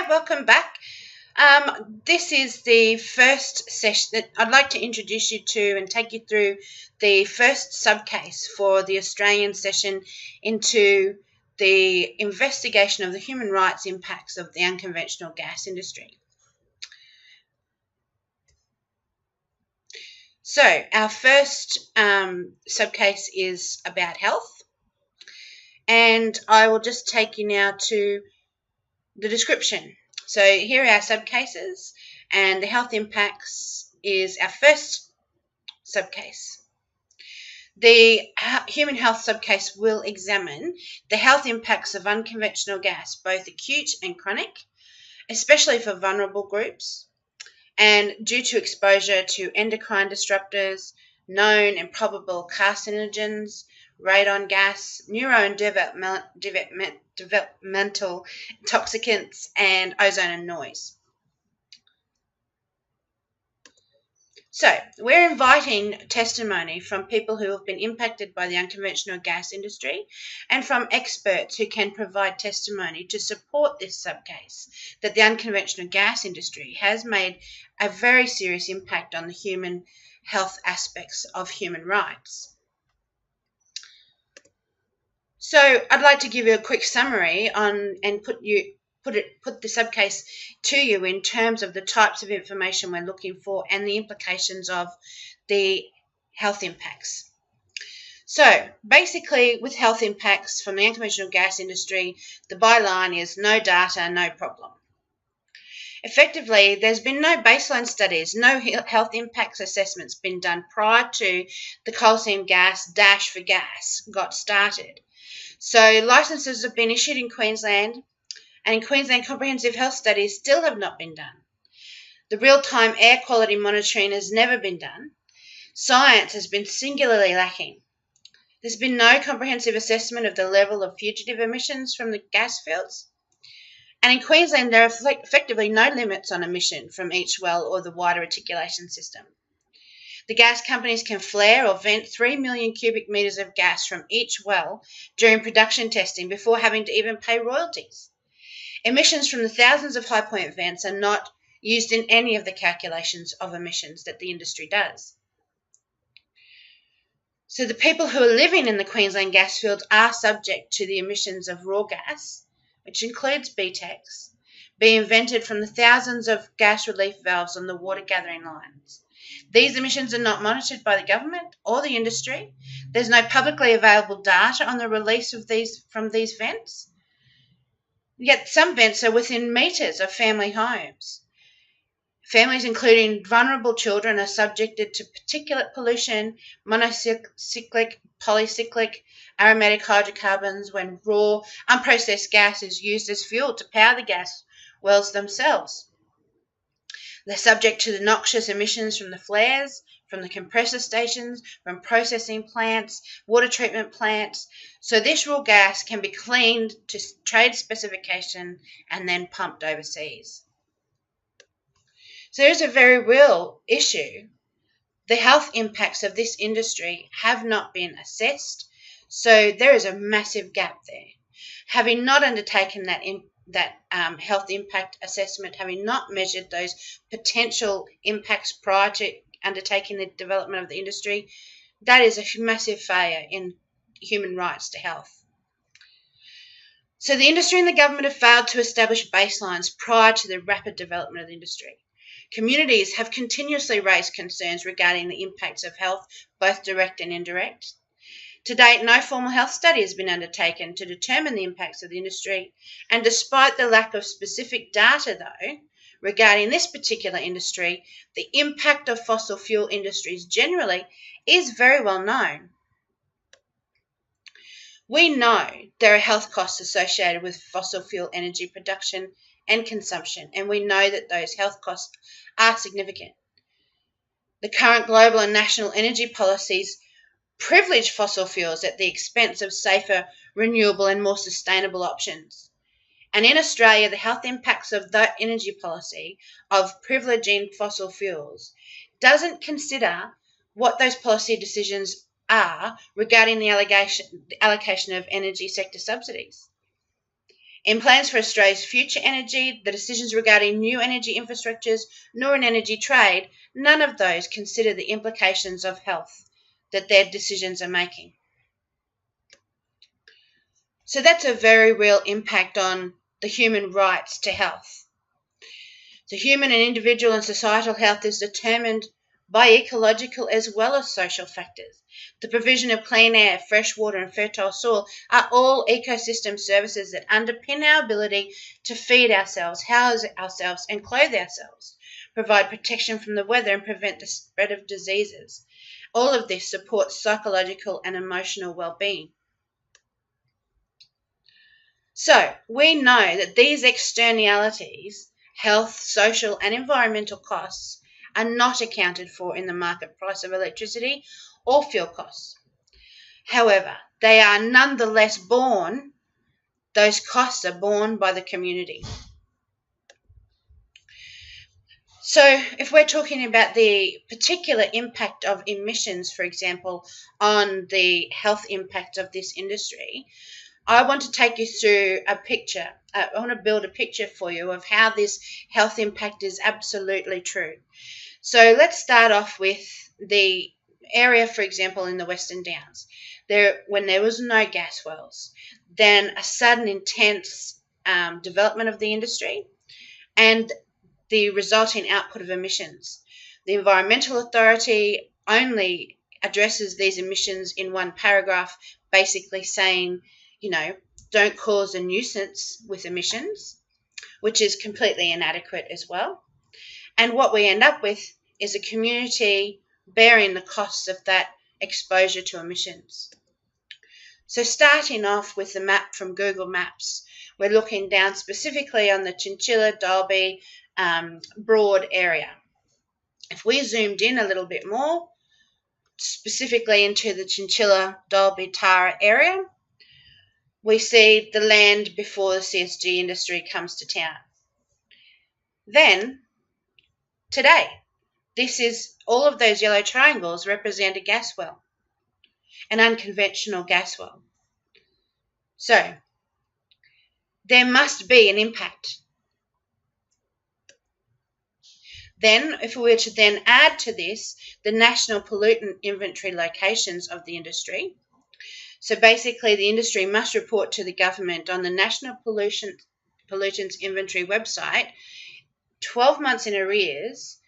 welcome back. This is the first session that I'd like to introduce you to and take you through the first subcase for the Australian session into the investigation of the human rights impacts of the unconventional gas industry. So our first subcase is about health, and I will just take you now to the description. So here are our subcases, and the health impacts is our first subcase. The human health subcase will examine the health impacts of unconventional gas, both acute and chronic, especially for vulnerable groups, and due to exposure to endocrine disruptors, known and probable carcinogens, radon gas, neuro and developmental intoxicants, and ozone and noise. So we're inviting testimony from people who have been impacted by the unconventional gas industry and from experts who can provide testimony to support this subcase that the unconventional gas industry has made a very serious impact on the human health aspects of human rights. So I'd like to give you a quick summary on and put the subcase to you in terms of the types of information we're looking for and the implications of the health impacts. So basically, with health impacts from the unconventional gas industry, the byline is no data, no problem. Effectively, there's been no baseline studies, no health impacts assessments been done prior to the coal seam gas dash for gas got started. So licenses have been issued in Queensland, and in Queensland comprehensive health studies still have not been done. The real-time air quality monitoring has never been done. Science has been singularly lacking. There's been no comprehensive assessment of the level of fugitive emissions from the gas fields. And in Queensland, there are effectively no limits on emission from each well or the wider reticulation system. The gas companies can flare or vent 3 million cubic metres of gas from each well during production testing before having to even pay royalties. Emissions from the thousands of high point vents are not used in any of the calculations of emissions that the industry does. So the people who are living in the Queensland gas fields are subject to the emissions of raw gas, which includes BTEX, being vented from the thousands of gas relief valves on the water gathering lines. These emissions are not monitored by the government or the industry. There's no publicly available data on the release of from these vents. Yet some vents are within metres of family homes. Families, including vulnerable children, are subjected to particulate pollution, monocyclic, polycyclic, aromatic hydrocarbons when raw, unprocessed gas is used as fuel to power the gas wells themselves. They're subject to the noxious emissions from the flares, from the compressor stations, from processing plants, water treatment plants. So this raw gas can be cleaned to trade specification and then pumped overseas. So there's a very real issue. The health impacts of this industry have not been assessed, so there is a massive gap there. Having not undertaken that health impact assessment, having not measured those potential impacts prior to undertaking the development of the industry, that is a massive failure in human rights to health. So the industry and the government have failed to establish baselines prior to the rapid development of the industry. Communities have continuously raised concerns regarding the impacts of health, both direct and indirect. To date, no formal health study has been undertaken to determine the impacts of the industry, and despite the lack of specific data, though, regarding this particular industry, the impact of fossil fuel industries generally is very well known. We know there are health costs associated with fossil fuel energy production and consumption, and we know that those health costs are significant. The current global and national energy policies privilege fossil fuels at the expense of safer, renewable and more sustainable options. And in Australia, the health impacts of that energy policy of privileging fossil fuels doesn't consider what those policy decisions are regarding the allocation of energy sector subsidies. In plans for Australia's future energy, the decisions regarding new energy infrastructures, nor in energy trade, none of those consider the implications of health that their decisions are making. So that's a very real impact on the human rights to health. The human and individual and societal health is determined by ecological as well as social factors. The provision of clean air, fresh water, and fertile soil are all ecosystem services that underpin our ability to feed ourselves, house ourselves, and clothe ourselves, provide protection from the weather, and prevent the spread of diseases. All of this supports psychological and emotional well-being. So, we know that these externalities, health, social, and environmental costs, are not accounted for in the market price of electricity or fuel costs. However, they are nonetheless borne, those costs are borne by the community. So, if we're talking about the particular impact of emissions, for example, on the health impact of this industry, I want to take you through a picture. I want to build a picture for you of how this health impact is absolutely true. So let's start off with the area, for example, in the Western Downs. When there was no gas wells, then a sudden intense development of the industry and the resulting output of emissions. The Environmental Authority only addresses these emissions in one paragraph, basically saying, don't cause a nuisance with emissions, which is completely inadequate as well. And what we end up with is a community bearing the costs of that exposure to emissions. So starting off with the map from Google Maps, we're looking down specifically on the Chinchilla, Dalby, Broad area. If we zoomed in a little bit more, specifically into the Chinchilla, Dalby, Tara area, we see the land before the CSG industry comes to town. Then, today, all of those yellow triangles represent a gas well, an unconventional gas well. So, there must be an impact. Then, if we were to then add to this the national pollutant inventory locations of the industry, so basically the industry must report to the government on the National Pollutants Inventory website 12 months in arrears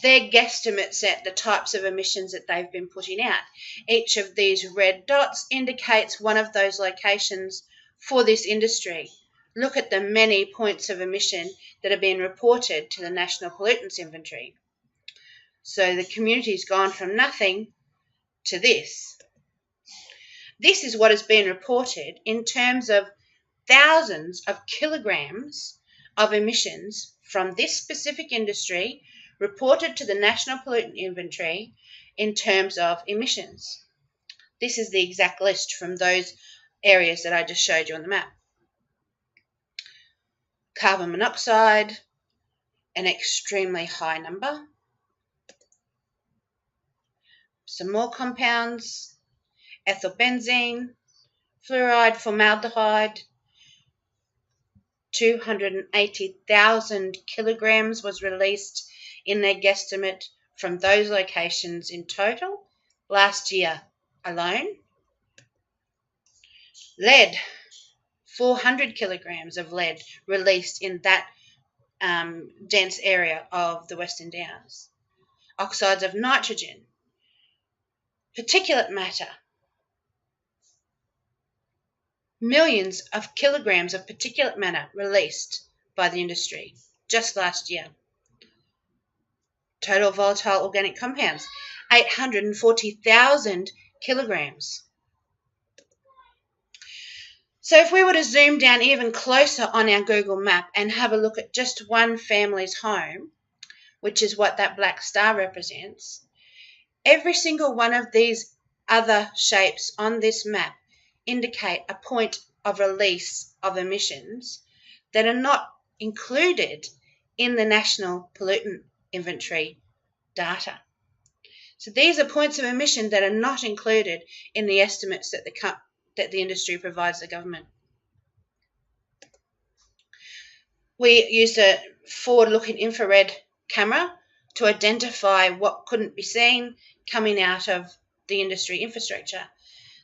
their guesstimates at the types of emissions that they've been putting out. Each of these red dots indicates one of those locations for this industry. Look at the many points of emission that are being reported to the National Pollutants Inventory. So the community's gone from nothing to this. This is what has been reported in terms of thousands of kilograms of emissions from this specific industry reported to the National Pollutant Inventory in terms of emissions. This is the exact list from those areas that I just showed you on the map. Carbon monoxide, an extremely high number. Some more compounds, ethylbenzene, fluoride, formaldehyde, 280,000 kilograms was released in their guesstimate from those locations in total last year alone. Lead, 400 kilograms of lead released in that dense area of the Western Downs. Oxides of nitrogen, particulate matter, millions of kilograms of particulate matter released by the industry just last year. Total volatile organic compounds, 840,000 kilograms. So if we were to zoom down even closer on our Google map and have a look at just one family's home, which is what that black star represents, every single one of these other shapes on this map indicate a point of release of emissions that are not included in the National Pollutant Inventory data. So these are points of emission that are not included in the estimates that the industry provides the government. We used a forward-looking infrared camera to identify what couldn't be seen coming out of the industry infrastructure.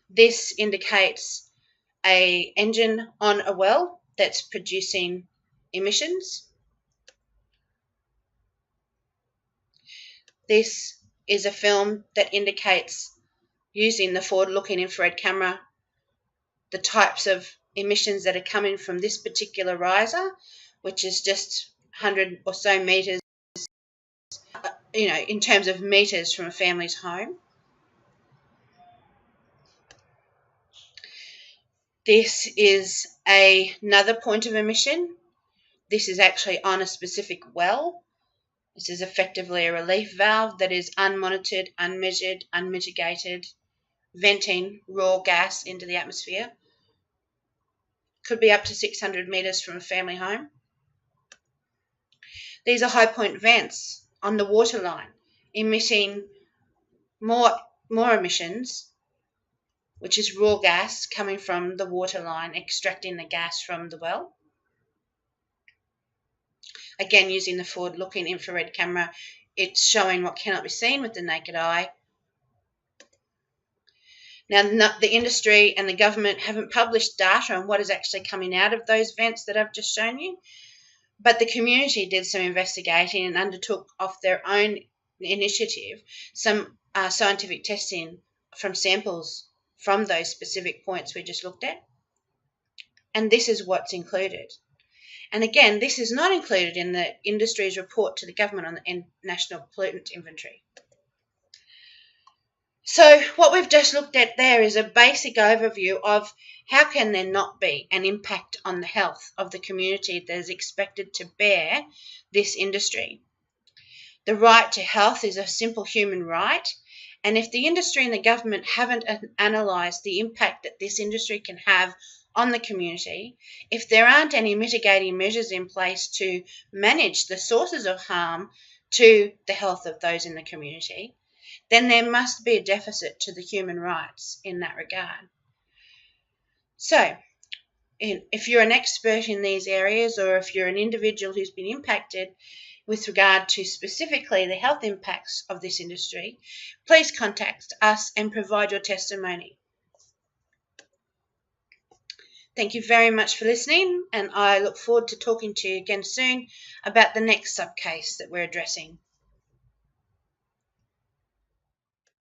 This indicates an engine on a well that's producing emissions. This is a film that indicates, using the forward-looking infrared camera, the types of emissions that are coming from this particular riser, which is just 100 or so metres, in terms of metres from a family's home. This is another point of emission. This is actually on a specific well. This is effectively a relief valve that is unmonitored, unmeasured, unmitigated, venting raw gas into the atmosphere. Could be up to 600 metres from a family home. These are high point vents on the water line, emitting more emissions, which is raw gas coming from the water line, extracting the gas from the well. Again, using the forward-looking infrared camera, it's showing what cannot be seen with the naked eye. Now, the industry and the government haven't published data on what is actually coming out of those vents that I've just shown you, but the community did some investigating and undertook off their own initiative some scientific testing from samples from those specific points we just looked at. And this is what's included. And again, this is not included in the industry's report to the government on the National Pollutant Inventory. So what we've just looked at there is a basic overview of how can there not be an impact on the health of the community that is expected to bear this industry. The right to health is a simple human right, and if the industry and the government haven't analysed the impact that this industry can have on the community, if there aren't any mitigating measures in place to manage the sources of harm to the health of those in the community, then there must be a deficit to the human rights in that regard. So, if you're an expert in these areas, or if you're an individual who's been impacted with regard to specifically the health impacts of this industry, please contact us and provide your testimony. Thank you very much for listening, and I look forward to talking to you again soon about the next subcase that we're addressing.